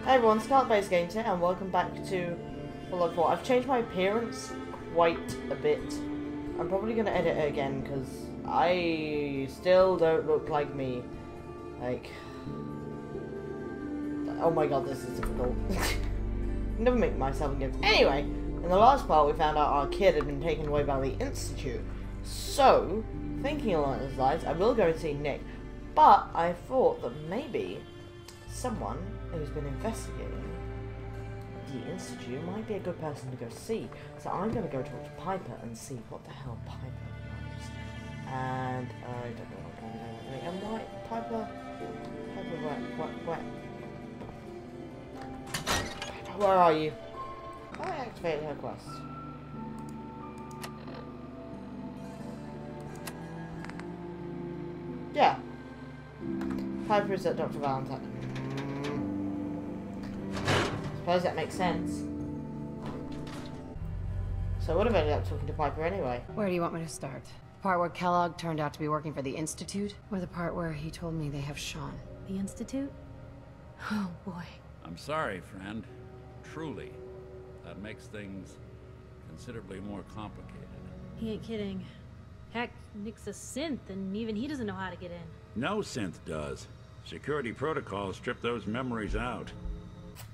Hey everyone, Scout Base Games here, and welcome back to Fallout 4. I've changed my appearance quite a bit. I'm probably going to edit it again, because I still don't look like me. Like... Oh my god, this is difficult. Never make myself in games. Anyway, in the last part we found out our kid had been taken away by the Institute. So, thinking along those lines, I will go and see Nick. But I thought that maybe someone who's been investigating the Institute might be a good person to go see. So I'm going to go talk to Piper and see what the hell Piper knows. And I don't know what I'm doing. And why? Piper, where are you? I activated her quest. Yeah. Piper is at Dr. Valentine. Suppose that makes sense. So I would have ended up talking to Piper anyway. Where do you want me to start? The part where Kellogg turned out to be working for the Institute? Or the part where he told me they have Sean? The Institute? Oh boy. I'm sorry, friend. Truly. That makes things considerably more complicated. He ain't kidding. Heck, Nick's a synth, and even he doesn't know how to get in. No synth does. Security protocols strip those memories out.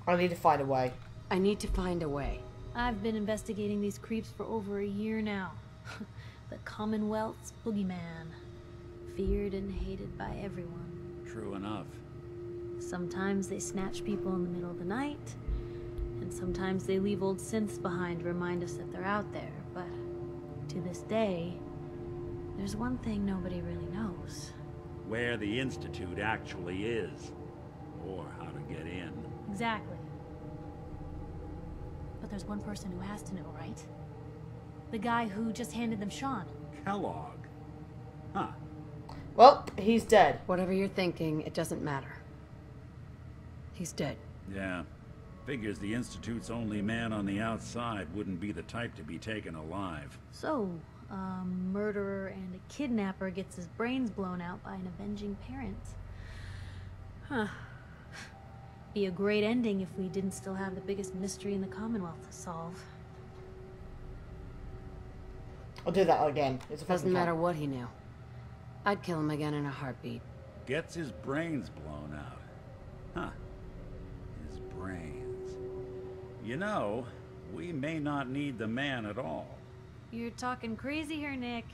I need to find a way. I need to find a way. I've been investigating these creeps for over a year now. The Commonwealth's boogeyman. Feared and hated by everyone. True enough. Sometimes they snatch people in the middle of the night, and sometimes they leave old synths behind to remind us that they're out there, but to this day, there's one thing nobody really knows. Where the Institute actually is. Or how to get in. Exactly. But there's one person who has to know, right? The guy who just handed them Sean. Kellogg. Huh. Well, he's dead. Whatever you're thinking, it doesn't matter. He's dead. Yeah. Figures the Institute's only man on the outside wouldn't be the type to be taken alive. So, a murderer and a kidnapper gets his brains blown out by an avenging parent. Huh. Be a great ending if we didn't still have the biggest mystery in the Commonwealth to solve. I'll do that again. It's a Doesn't matter what he knew. I'd kill him again in a heartbeat. Gets his brains blown out. Huh. His brains. You know, we may not need the man at all. You're talking crazy here, Nick.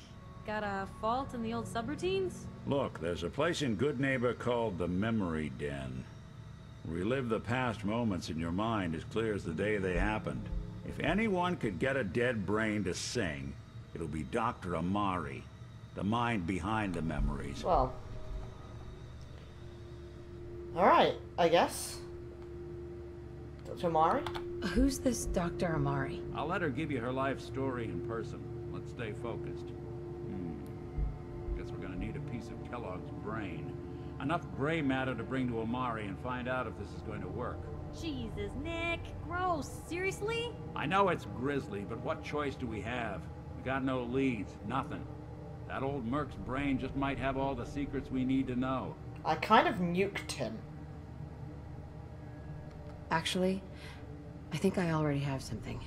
Got a fault in the old subroutines? Look, there's a place in Good Neighbor called the Memory Den. Relive the past moments in your mind as clear as the day they happened. If anyone could get a dead brain to sing, it'll be Dr. Amari, the mind behind the memories. Well. Alright, I guess. Dr. Amari? Who's this Dr. Amari? I'll let her give you her life story in person. Let's stay focused. Guess we're gonna need a piece of Kellogg's brain. Enough gray matter to bring to Amari and find out if this is going to work. Jesus, Nick. Gross. Seriously? I know it's grisly, but what choice do we have? We got no leads, nothing. That old Merc's brain just might have all the secrets we need to know. I kind of nuked him. Actually, I think I already have something.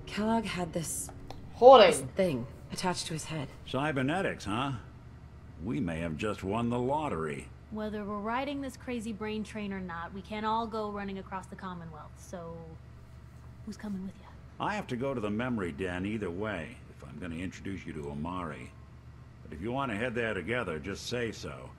Kellogg had this Hoarding. thing attached to his head. Cybernetics, huh? We may have just won the lottery. Whether we're riding this crazy brain train or not, we can't all go running across the Commonwealth, so... who's coming with you? I have to go to the Memory Den either way, if I'm going to introduce you to Amari. But if you want to head there together, just say so.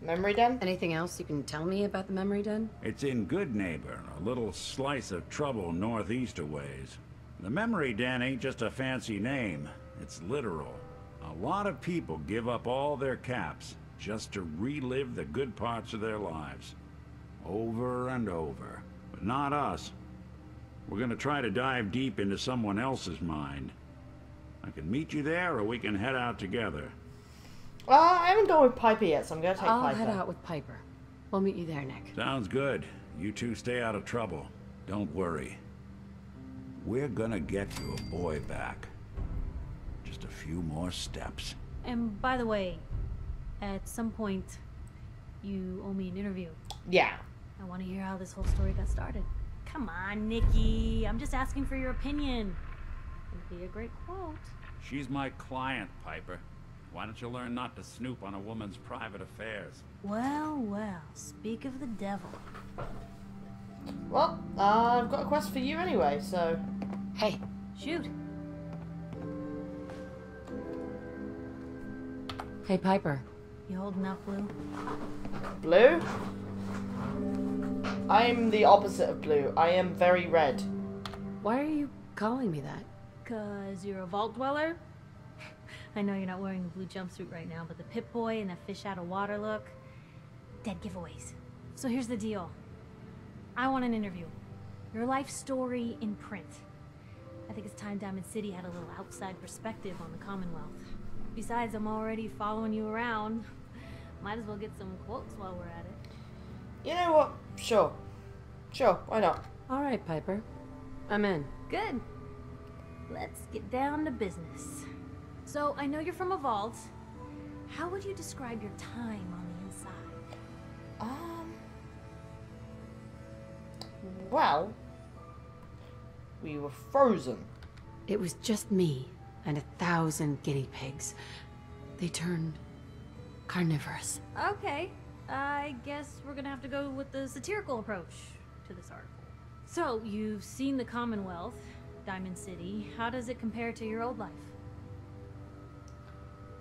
Memory Den? Anything else you can tell me about the Memory Den? It's in Good Neighbor, a little slice of trouble northeast a ways. The Memory Den ain't just a fancy name, it's literal. A lot of people give up all their caps just to relive the good parts of their lives. Over and over. But not us. We're gonna try to dive deep into someone else's mind. I can meet you there, or we can head out together. I haven't gone with Piper yet, so I'm gonna take I'll Piper. head out with Piper. We'll meet you there, Nick. Sounds good. You two stay out of trouble. Don't worry. We're gonna get your boy back. Just a few more steps. And by the way, At some point, you owe me an interview. Yeah. I want to hear how this whole story got started. Come on, Nikki. I'm just asking for your opinion. It'd be a great quote. She's my client, Piper. Why don't you learn not to snoop on a woman's private affairs? Well, well, speak of the devil. Well, I've got a quest for you anyway, so... Hey, Shoot. hey, Piper. You holding up, Blue? Blue? I'm the opposite of blue. I am very red. Why are you calling me that? 'Cause you're a vault dweller? I know you're not wearing the blue jumpsuit right now, but the Pip-Boy and that fish out of water look... Dead giveaways. So here's the deal. I want an interview. Your life story in print. I think it's time Diamond City had a little outside perspective on the Commonwealth. Besides, I'm already following you around. Might as well get some quotes while we're at it. You know what? Sure. Sure, why not? All right, Piper. I'm in. Good. Let's get down to business. So, I know you're from a vault. How would you describe your time on the inside? Well, we were frozen. It was just me and 1,000 guinea pigs. They turned carnivorous. Okay, I guess we're gonna have to go with the satirical approach to this article. So, you've seen the Commonwealth, Diamond City. How does it compare to your old life?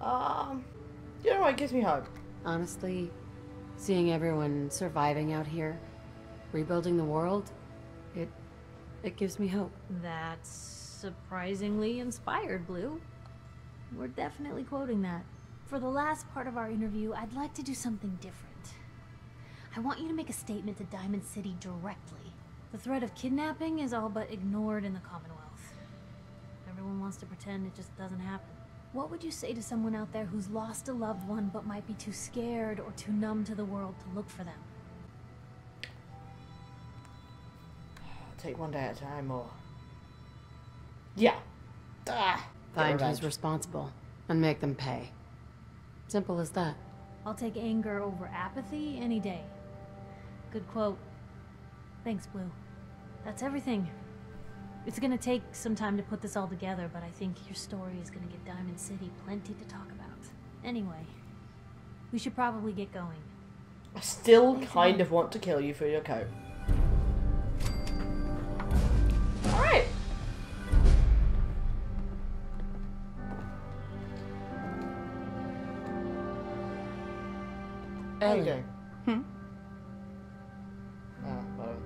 You know what? It gives me hope. Honestly, seeing everyone surviving out here, rebuilding the world, it gives me hope. That's surprisingly inspired, Blue. We're definitely quoting that. For the last part of our interview, I'd like to do something different. I want you to make a statement to Diamond City directly. The threat of kidnapping is all but ignored in the Commonwealth. Everyone wants to pretend it just doesn't happen. What would you say to someone out there who's lost a loved one but might be too scared or too numb to the world to look for them? Take one day at a time, or... Yeah. Find revenge. who's responsible and make them pay. Simple as that. I'll take anger over apathy any day. Good quote. Thanks, Blue. That's everything. It's gonna take some time to put this all together, but I think your story is gonna give Diamond City plenty to talk about. Anyway, we should probably get going. I still kind of want to kill you for your coat. Alright. How you doing? Well.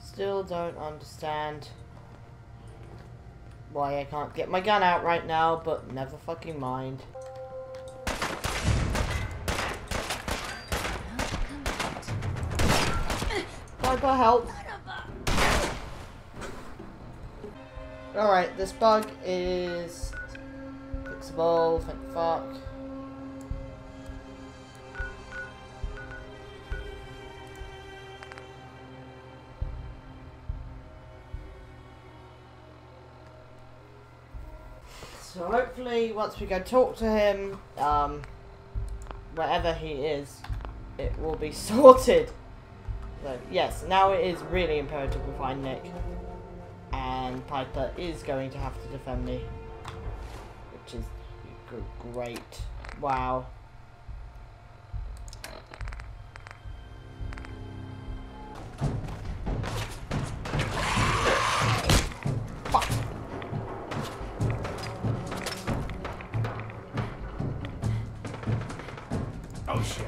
Still don't understand why I can't get my gun out right now, but never fucking mind. Piper, help! Alright, this bug is fixable, thank fuck. So hopefully once we go talk to him, wherever he is, it will be sorted. So yes, now it is really imperative we find Nick. And Piper is going to have to defend me. Which is great. Wow. Fuck. Oh shit.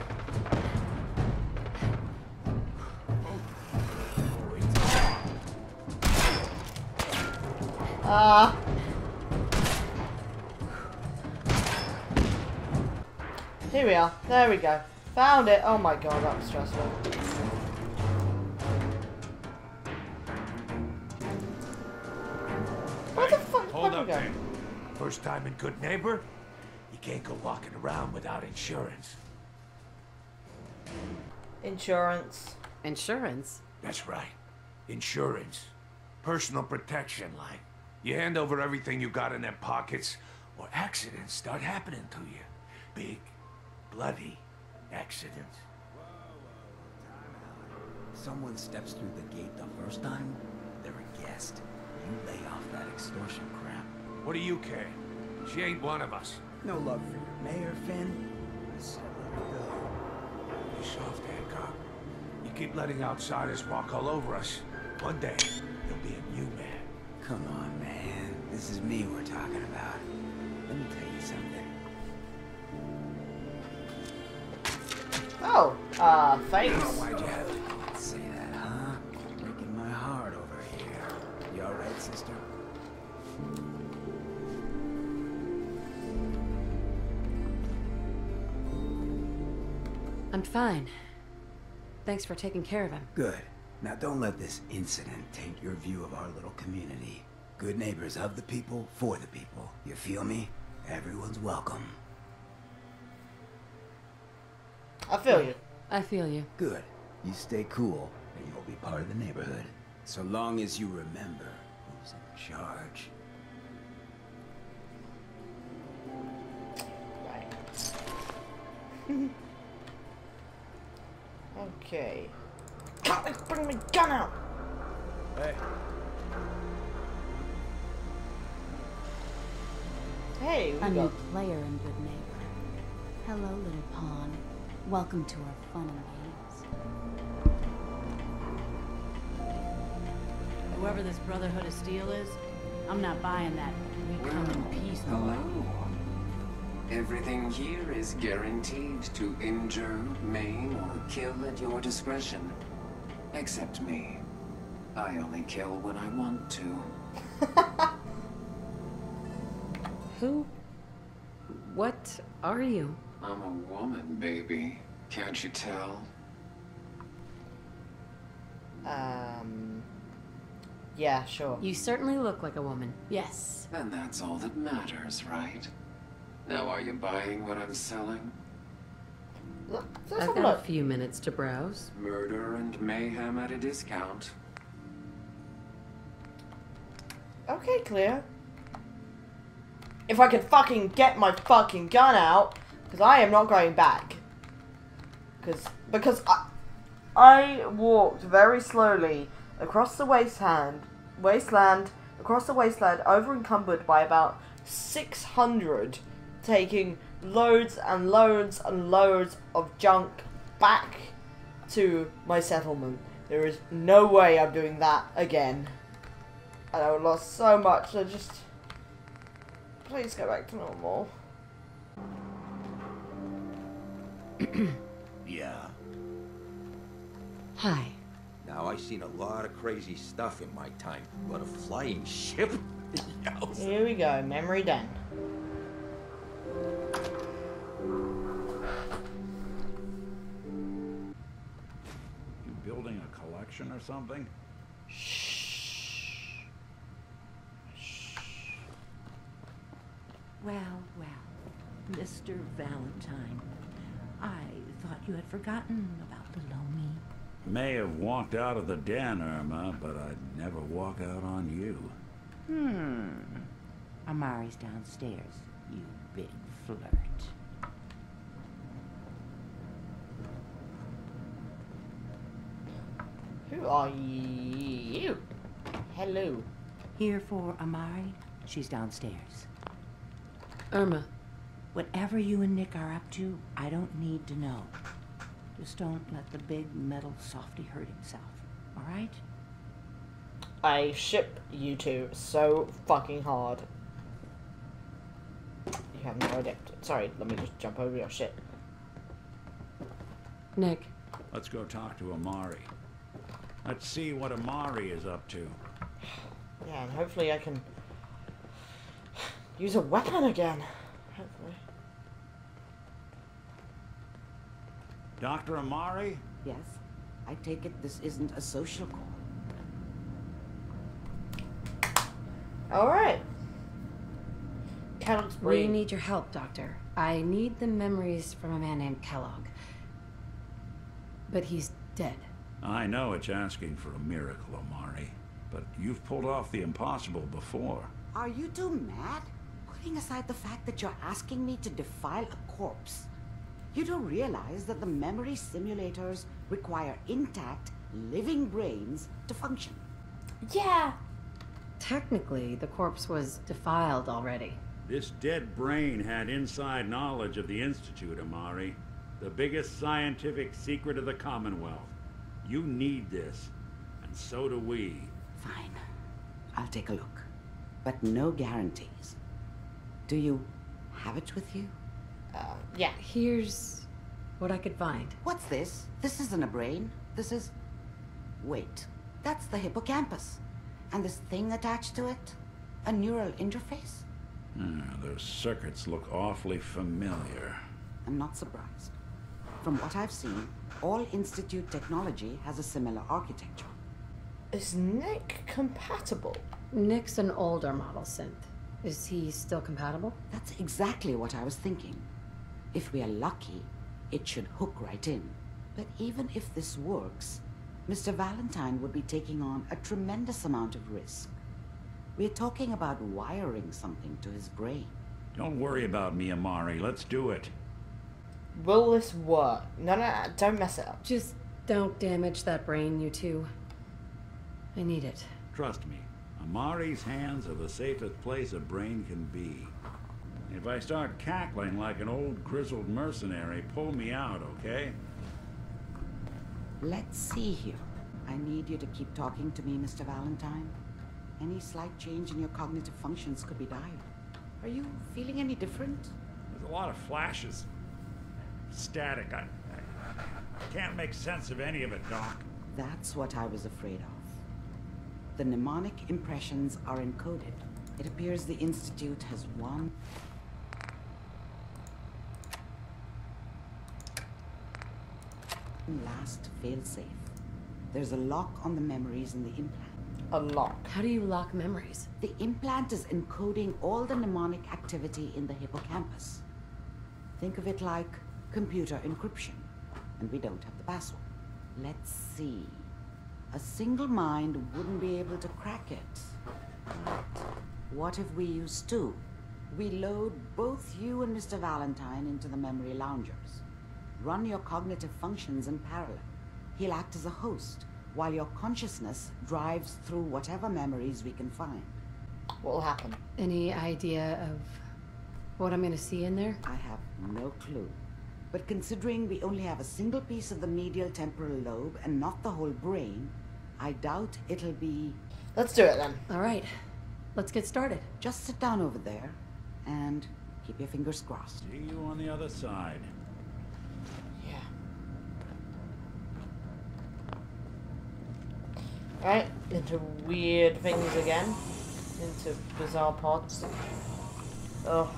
Here we are. There we go. Found it. Oh my god, that was stressful. Where the fuck did Hold Piper up, go? man. First time in Good Neighbor, you can't go walking around without insurance. Insurance. Insurance? That's right. Insurance. Personal protection, like. You hand over everything you got in them pockets, or accidents start happening to you. Big, bloody accidents. Someone steps through the gate the first time, they're a guest. You lay off that extortion crap. What do you care? She ain't one of us. No love for your mayor, Finn? I said let her go. You soft, Hancock. You keep letting outsiders walk all over us. One day, you'll be a new man. Come on, man. This is me we're talking about. Let me tell you something. Oh, thanks. Why'd you have to say that, huh? Breaking my heart over here. You alright, sister? I'm fine. Thanks for taking care of him. Good. Now don't let this incident taint your view of our little community. Good neighbors of the people, for the people. You feel me? Everyone's welcome. I feel you. I feel you. Good. You stay cool, and you'll be part of the neighborhood. So long as you remember who's in charge. Right. Okay. God, bring my gun out! Hey. Hey, A we new got... player and good neighbor. Hello, little pawn. Welcome to our fun and games. Whoever this Brotherhood of Steel is, I'm not buying that. We come in peace, no way. Everything here is guaranteed to injure, maim, or kill at your discretion. Except me. I only kill when I want to. Who? What are you? I'm a woman, baby. Can't you tell? Yeah, sure. You certainly look like a woman. Yes. And that's all that matters, right? Now are you buying what I'm selling? Let's I've have a got a look. few minutes to browse. Murder and mayhem at a discount. Okay, clear. If I could fucking get my fucking gun out, because I am not going back. Because I walked very slowly across the wasteland, over encumbered by about 600, taking loads and loads and loads of junk back to my settlement. There is no way I'm doing that again. And I lost so much, I just... Please go back to normal. Yeah. Hi. Now, I've seen a lot of crazy stuff in my time, but a flying ship? Yo. Here we go, memory den. You building a collection or something? Well, Mr. Valentine. I thought you had forgotten about little me. May have walked out of the den, Irma, but I'd never walk out on you. Amari's downstairs, you big flirt. Who are you? Hello. Here for Amari? She's downstairs. Irma. Whatever you and Nick are up to, I don't need to know. Just don't let the big metal softy hurt himself, all right? I ship you two so fucking hard. You have no idea. Sorry, let me just jump over your shit. Nick. Let's go talk to Amari. Let's see what Amari is up to. Yeah, and hopefully I can use a weapon again. Hopefully. Dr. Amari? Yes? I take it this isn't a social call. Alright. Kellogg's We breed. need your help, Doctor. I need the memories from a man named Kellogg. But he's dead. I know it's asking for a miracle, Amari. but you've pulled off the impossible before. Are you two mad? Putting aside the fact that you're asking me to defile a corpse, you do realize that the memory simulators require intact, living brains to function. Yeah. Technically, the corpse was defiled already. This dead brain had inside knowledge of the Institute, Amari. The biggest scientific secret of the Commonwealth. You need this, and so do we. Fine. I'll take a look. But no guarantees. Do you have it with you? Yeah. Here's what I could find. What's this? This isn't a brain. This is... Wait. That's the hippocampus. And this thing attached to it? A neural interface? Those circuits look awfully familiar. I'm not surprised. From what I've seen, all Institute technology has a similar architecture. Is Nick compatible? Nick's an older model synth. Is he still compatible? That's exactly what I was thinking. If we are lucky, it should hook right in. But even if this works, Mr. Valentine would be taking on a tremendous amount of risk. We're talking about wiring something to his brain. Don't worry about me, Amari. Let's do it. Will this work? No, don't mess it up. Just don't damage that brain, you two. I need it. Trust me, Amari's hands are the safest place a brain can be. If I start cackling like an old grizzled mercenary, pull me out, okay? Let's see here. I need you to keep talking to me, Mr. Valentine. Any slight change in your cognitive functions could be dire. Are you feeling any different? There's a lot of flashes. Static. I can't make sense of any of it, Doc. That's what I was afraid of. The mnemonic impressions are encoded. It appears the Institute has one last failsafe. There's a lock on the memories in the implant. A lock. How do you lock memories? The implant is encoding all the mnemonic activity in the hippocampus. Think of it like computer encryption, and we don't have the password. Let's see. A single mind wouldn't be able to crack it. But what if we use two? We load both you and Mr. Valentine into the memory loungers. Run your cognitive functions in parallel. He'll act as a host, while your consciousness drives through whatever memories we can find. What will happen? Any idea of what I'm gonna see in there? I have no clue. But considering we only have a single piece of the medial temporal lobe and not the whole brain, I doubt it'll be... Let's do it then. All right, let's get started. Just sit down over there and keep your fingers crossed. See you on the other side. Yeah. Right, into weird things again. Into bizarre pods. Oh.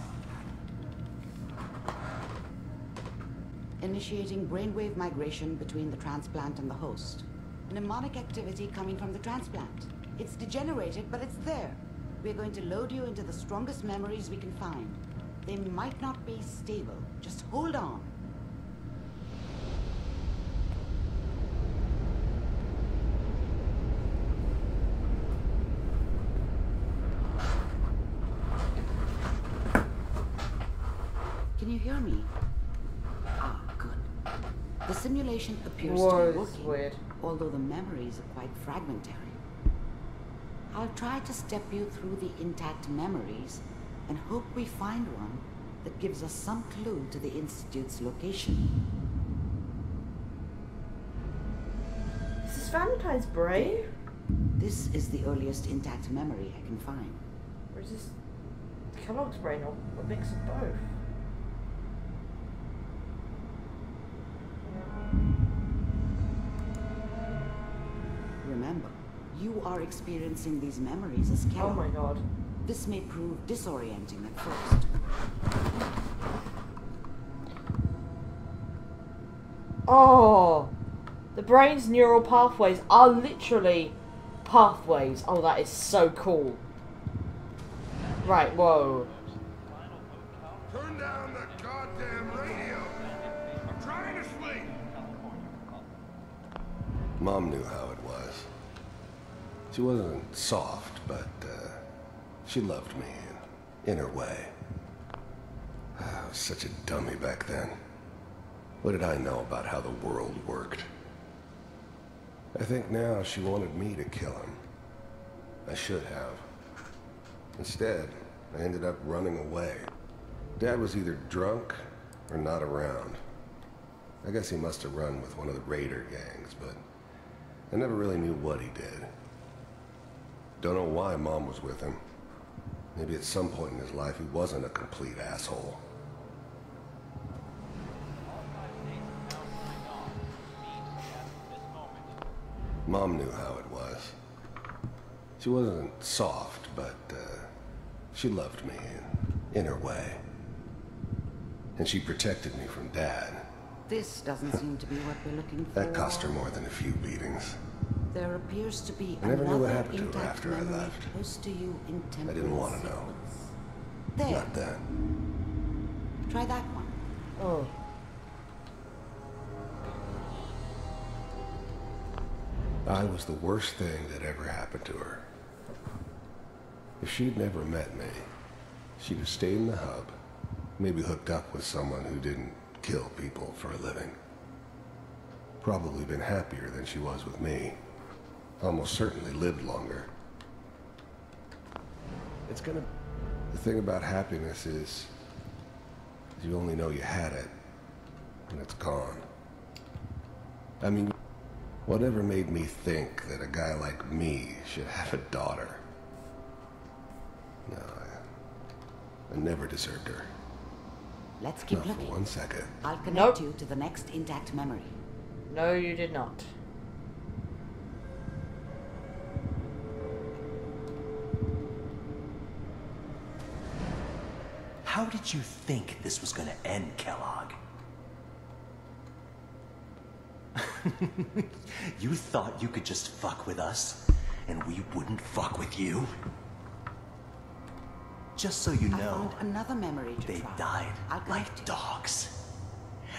Initiating brainwave migration between the transplant and the host. Mnemonic activity coming from the transplant. It's degenerated, but it's there. We're going to load you into the strongest memories we can find. They might not be stable. Just hold on. Can you hear me? Ah, good. The simulation appears to be working, weird. although the memories are quite fragmentary. I'll try to step you through the intact memories and hope we find one that gives us some clue to the Institute's location. Is this Valentine's brain? This is the earliest intact memory I can find. Or is this Kellogg's brain, or a mix of both? Remember, you are experiencing these memories as Kellogg. Oh my god. This may prove disorienting at first. Oh! The brain's neural pathways are literally pathways. Oh, that is so cool. Right, whoa. Turn down the goddamn radio. I'm trying to sleep. Mom knew how it was. She wasn't soft, but she loved me in her way. I was such a dummy back then. What did I know about how the world worked? I think now she wanted me to kill him. I should have. Instead, I ended up running away. Dad was either drunk or not around. I guess he must have run with one of the raider gangs, but I never really knew what he did. Don't know why Mom was with him. Maybe at some point in his life he wasn't a complete asshole. Mom knew how it was. She wasn't soft, but she loved me in her way. And she protected me from Dad. This doesn't seem to be what we're looking for. That cost her more than a few beatings. There appears to be I never knew what another happened to her intact after I memory left. close to you in temporal I didn't want to know. sequence. There. Not then. Try that one. Oh. I was the worst thing that ever happened to her. If she'd never met me, she'd have stayed in the hub, maybe hooked up with someone who didn't kill people for a living. Probably been happier than she was with me. Almost certainly lived longer. The thing about happiness is you only know you had it when it's gone. I mean, whatever made me think that a guy like me should have a daughter? No, I never deserved her. Let's keep Not looking. for 1 second. I'll connect you to the next intact memory. No, you did not. How did you think this was gonna end, Kellogg? You thought you could just fuck with us, and we wouldn't fuck with you? Just so you I know, found another memory to they try. died I'll like connect you. dogs.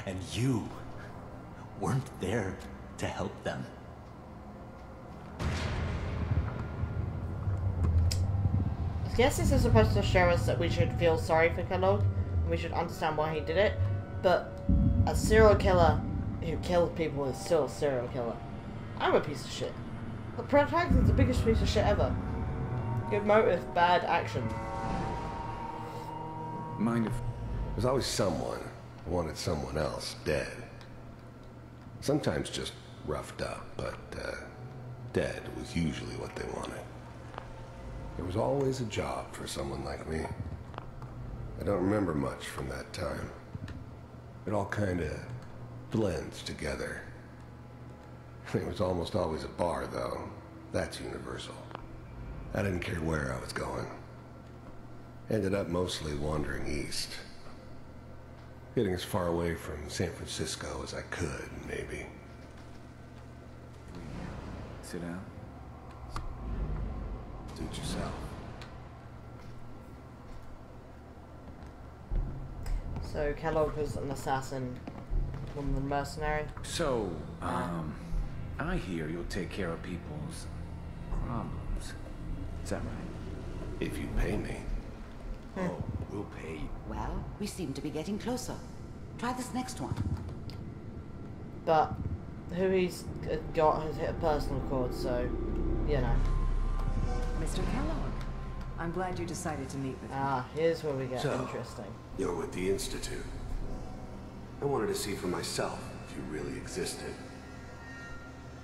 And you weren't there to help them. I guess this is supposed to show us that we should feel sorry for Kellogg, and we should understand why he did it, but a serial killer who kills people is still a serial killer. I'm a piece of shit. The protagonist is the biggest piece of shit ever. Good motive, bad action. Mind if... There's always someone who wanted someone else dead. Sometimes just roughed up, but dead was usually what they wanted. There was always a job for someone like me. I don't remember much from that time. It all kind of blends together. It was almost always a bar, though. That's universal. I didn't care where I was going. Ended up mostly wandering east. Getting as far away from San Francisco as I could, maybe. Sit down. Suit yourself. So Kellogg was an assassin, woman and mercenary. So, I hear you'll take care of people's problems. Is that right? If you pay me. Oh, we'll pay you. Well, we seem to be getting closer. Try this next one. But who he's got has hit a personal chord, so, you know. Mr. Kellogg, I'm glad you decided to meet with me. Ah, here's where we get So, interesting. You're with the Institute. I wanted to see for myself if you really existed.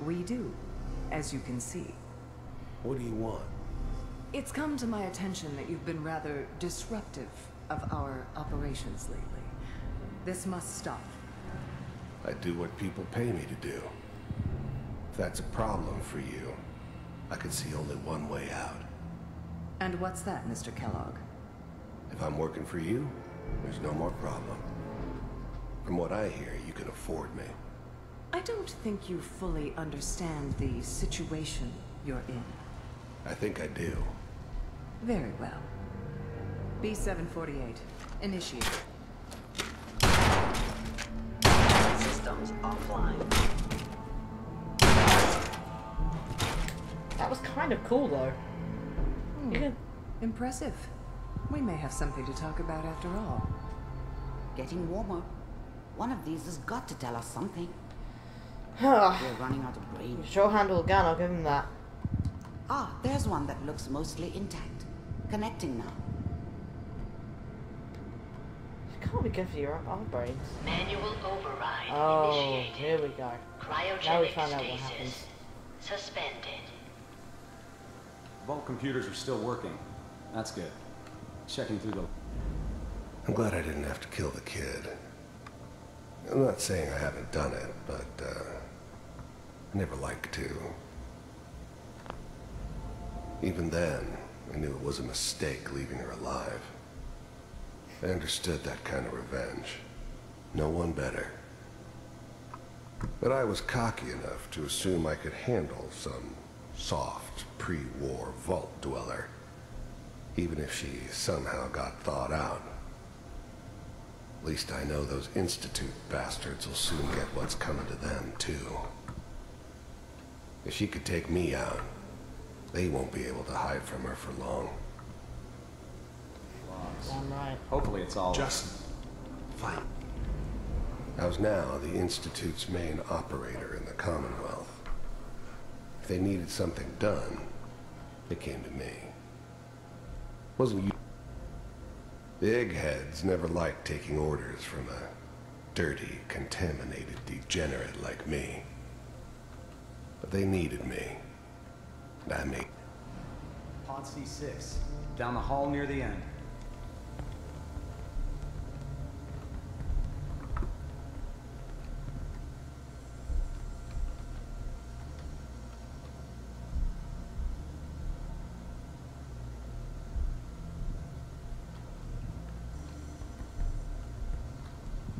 We do, as you can see. What do you want? It's come to my attention that you've been rather disruptive of our operations lately. This must stop. I do what people pay me to do. If that's a problem for you, I could see only one way out. And what's that, Mr. Kellogg? If I'm working for you, there's no more problem. From what I hear, you can afford me. I don't think you fully understand the situation you're in. I think I do. Very well. B-748, initiate. Systems offline. That was kind of cool, though. You could... Impressive. We may have something to talk about after all. Getting warmer. One of these has got to tell us something. We're running out of brains. Sure handle a gun, I'll give him that. Ah, there's one that looks mostly intact. Connecting now. It can't be good for your brains. Manual override initiated. Here we go. Cryogenic now we found out what stasis happens. suspended. Vault computers are still working. That's good. Checking through the... I'm glad I didn't have to kill the kid. I'm not saying I haven't done it, but, I never liked to. Even then, I knew it was a mistake leaving her alive. I understood that kind of revenge. No one better. But I was cocky enough to assume I could handle some soft, pre-war vault dweller, even if she somehow got thawed out. At least I know those Institute bastards will soon get what's coming to them, too. If she could take me out, they won't be able to hide from her for long. Right. Hopefully it's all... Just fight. I was now the Institute's main operator in the Commonwealth. If they needed something done, they came to me. Wasn't you... Big heads never liked taking orders from a dirty, contaminated degenerate like me. But they needed me. And I made... Pod C6. Down the hall near the end.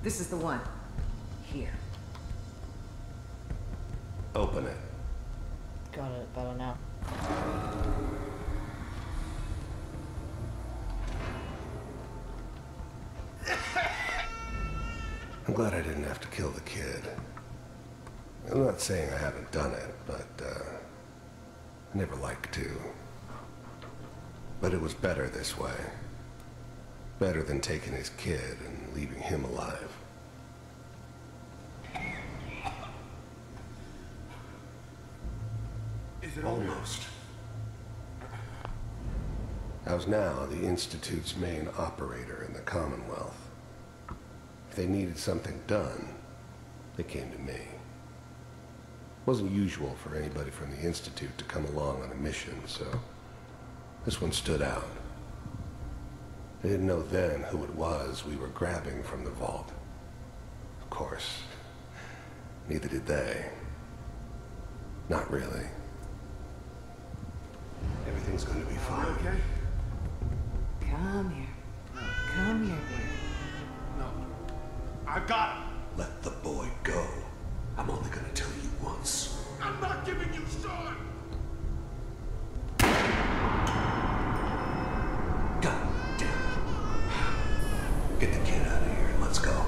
This is the one. Here. Open it. Got it better now. I'm glad I didn't have to kill the kid. I'm not saying I haven't done it, but, I never liked to. But it was better this way. Better than taking his kid and leaving him alive. Is it Almost. I was now the Institute's main operator in the Commonwealth. If they needed something done, they came to me. It wasn't usual for anybody from the Institute to come along on a mission, so this one stood out. They didn't know then who it was we were grabbing from the vault. Of course, neither did they. Not really. Everything's gonna be fine. Okay? Come here. Come here, baby. No. I've got him. Let the boy go. I'm only gonna tell you once. I'm not giving you son! God damn it. Get the kid out of here and let's go.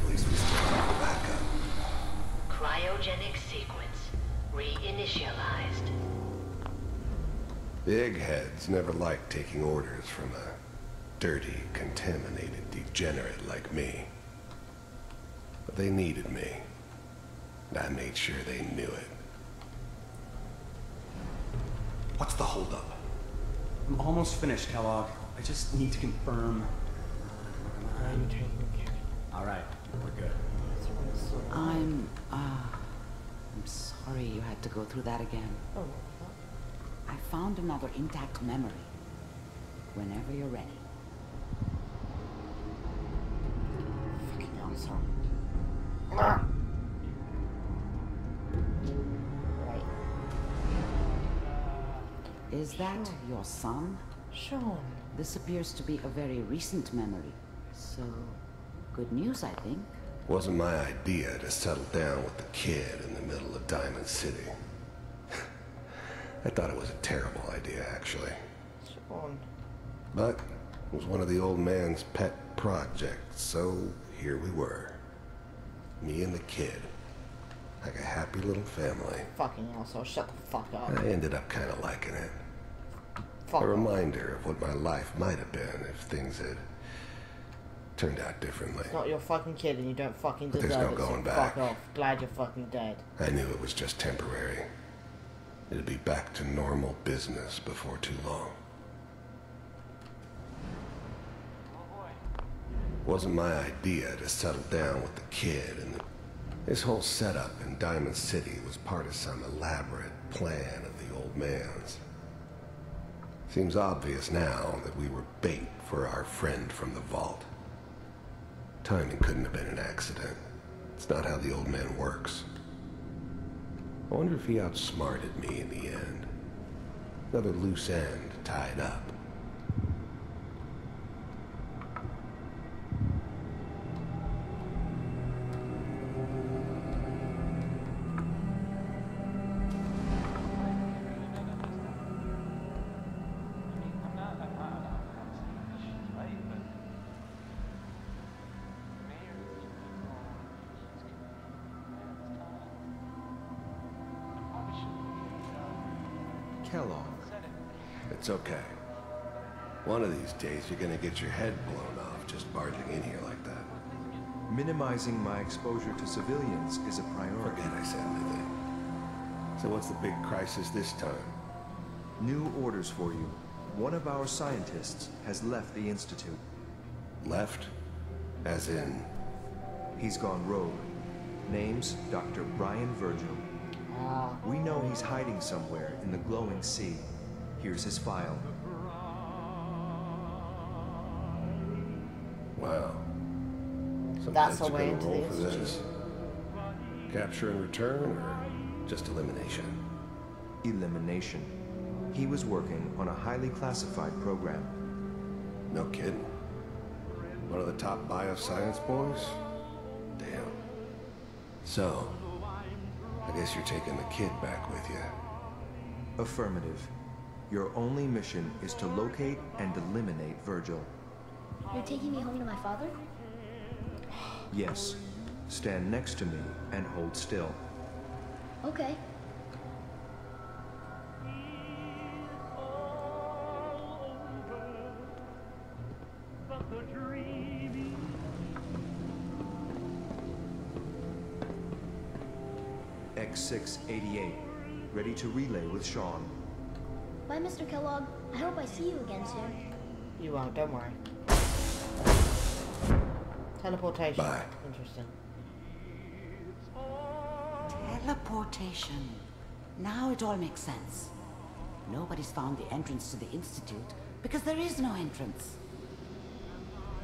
At least we still have a backup. Cryogenic sequence reinitialized. Big heads never liked taking orders from a dirty, contaminated degenerate like me. But they needed me. And I made sure they knew it. What's the holdup? I'm almost finished, Kellogg. I just need to confirm. All right, we're good. I'm sorry you had to go through that again. Oh. I found another intact memory. Whenever you're ready. Fucking awesome. Right. Is that your son? Sean. This appears to be a very recent memory. So, good news, I think. Wasn't my idea to settle down with the kid in the middle of Diamond City. I thought it was a terrible idea, actually. Sean. But it was one of the old man's pet projects, so here we were. Me and the kid. like a happy little family. Fucking asshole, shut the fuck up. I ended up kind of liking it. Fuck a off. reminder of what my life might have been if things had turned out differently. It's not your fucking kid and you don't fucking But deserve there's no it, going so back. fuck off. Glad you're fucking dead. I knew it was just temporary. It'd be back to normal business before too long. It wasn't my idea to settle down with the kid, and this whole setup in Diamond City was part of some elaborate plan of the old man's. Seems obvious now that we were bait for our friend from the vault. Timing couldn't have been an accident. It's not how the old man works. I wonder if he outsmarted me in the end. Another loose end tied up. Kellogg. It's okay. One of these days you're gonna get your head blown off just barging in here like that. Minimizing my exposure to civilians is a priority. Forget I said anything. So what's the big crisis this time? New orders for you. One of our scientists has left the Institute. Left? As in? He's gone rogue. Name's Dr. Brian Virgil. We know he's hiding somewhere in the glowing sea. Here's his file. Wow. That's Some a way gonna into roll the for institute. this. Capture and return, or just elimination? Elimination. He was working on a highly classified program. No kidding. One of the top bioscience boys? Damn. So, I guess you're taking the kid back with you. Affirmative. Your only mission is to locate and eliminate Virgil. You're taking me home to my father? Yes. Stand next to me and hold still. Okay. X688. Ready to relay with Sean. Bye, Mr. Kellogg. I hope I see you again soon. You won't, don't worry. Teleportation. Bye. Interesting. Teleportation. Now it all makes sense. Nobody's found the entrance to the Institute because there is no entrance.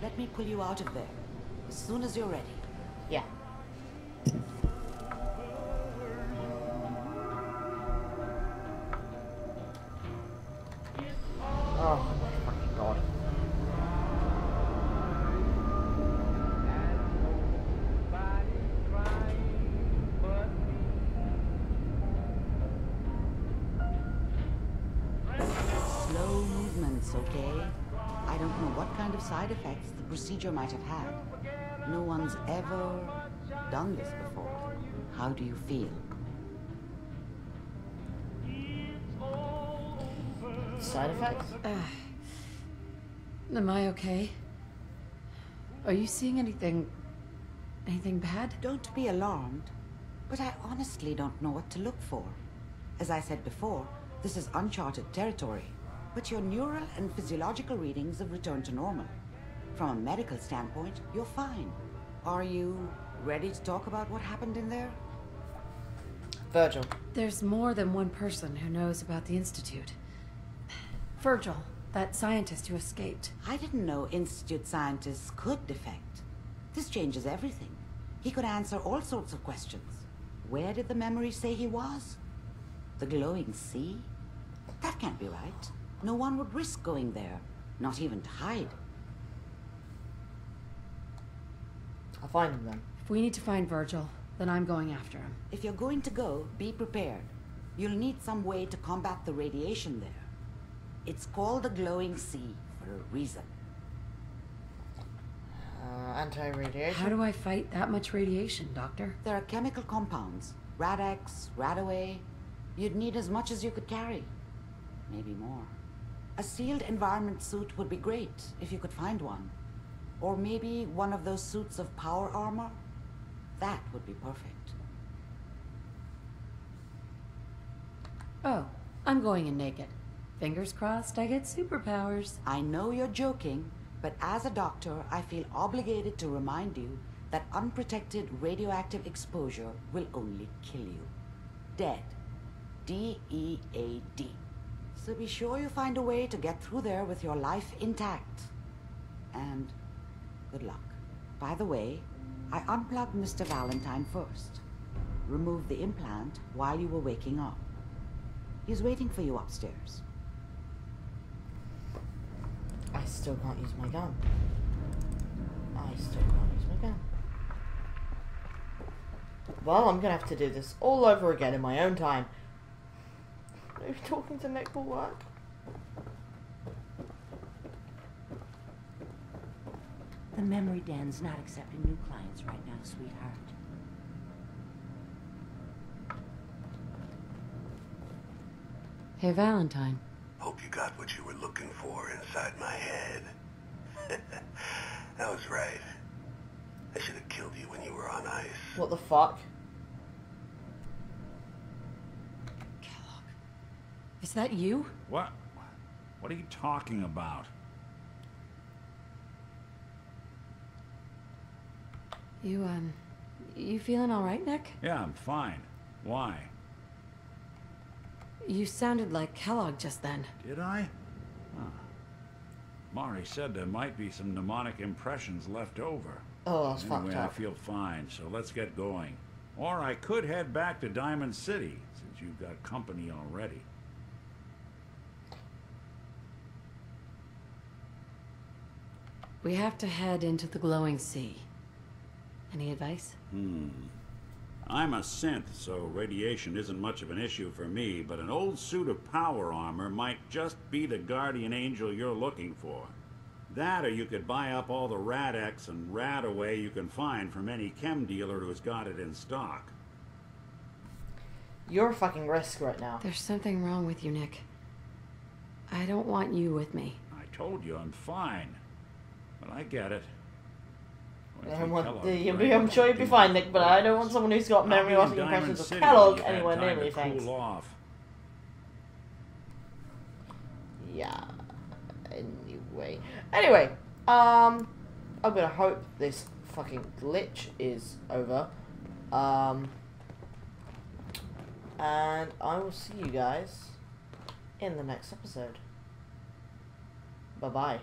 Let me pull you out of there as soon as you're ready. Yeah. Oh my fucking god. Slow movements, okay? I don't know what kind of side effects the procedure might have had. No one's ever done this before. How do you feel? Side effects? Am I okay? Are you seeing anything bad? Don't be alarmed, but I honestly don't know what to look for. As I said before, this is uncharted territory, but your neural and physiological readings have returned to normal. From a medical standpoint, you're fine. Are you ready to talk about what happened in there? Virgil. There's more than one person who knows about the Institute. Virgil, that scientist who escaped. I didn't know Institute scientists could defect. This changes everything. He could answer all sorts of questions. Where did the memory say he was? The glowing sea? That can't be right. No one would risk going there, not even to hide. I'll find him then. If we need to find Virgil, then I'm going after him. If you're going to go, be prepared. You'll need some way to combat the radiation there. It's called the glowing sea for a reason. Anti-radiation? How do I fight that much radiation, Doctor? There are chemical compounds. Rad-X, Radaway. You'd need as much as you could carry. Maybe more. A sealed environment suit would be great, if you could find one. Or maybe one of those suits of power armor. That would be perfect. Oh, I'm going in naked. Fingers crossed I get superpowers. I know you're joking, but as a doctor, I feel obligated to remind you that unprotected radioactive exposure will only kill you. Dead. D-E-A-D. So be sure you find a way to get through there with your life intact. And good luck. By the way, I unplugged Mr. Valentine first. Removed the implant while you were waking up. He's waiting for you upstairs. I still can't use my gun. I still can't use my gun. Well, I'm gonna have to do this all over again in my own time. Maybe talking to Nick will work. The memory den's not accepting new clients right now, sweetheart. Hey, Valentine. Hope you got what you were looking for inside my head. That was right. I should have killed you when you were on ice. What the fuck? Kellogg. Is that you? What? What are you talking about? You feeling all right, Nick? Yeah, I'm fine. Why? You sounded like Kellogg just then. Did I? Huh. Mari said there might be some mnemonic impressions left over. Oh, that's anyway, fucked up. I feel fine, so let's get going. Or I could head back to Diamond City, since you've got company already. We have to head into the glowing sea. Any advice? I'm a synth, so radiation isn't much of an issue for me, but an old suit of power armor might just be the guardian angel you're looking for. That, or you could buy up all the Rad-X and Radaway you can find from any chem dealer who's got it in stock. You're a fucking risk right now. There's something wrong with you, Nick. I don't want you with me. I told you I'm fine, but I get it. I'm sure you'll be fine, Nick, but I don't want someone who's got memory loss impressions of Kellogg anywhere near me, thanks. Yeah. Anyway, I'm gonna hope this fucking glitch is over. And I will see you guys in the next episode. Bye-bye.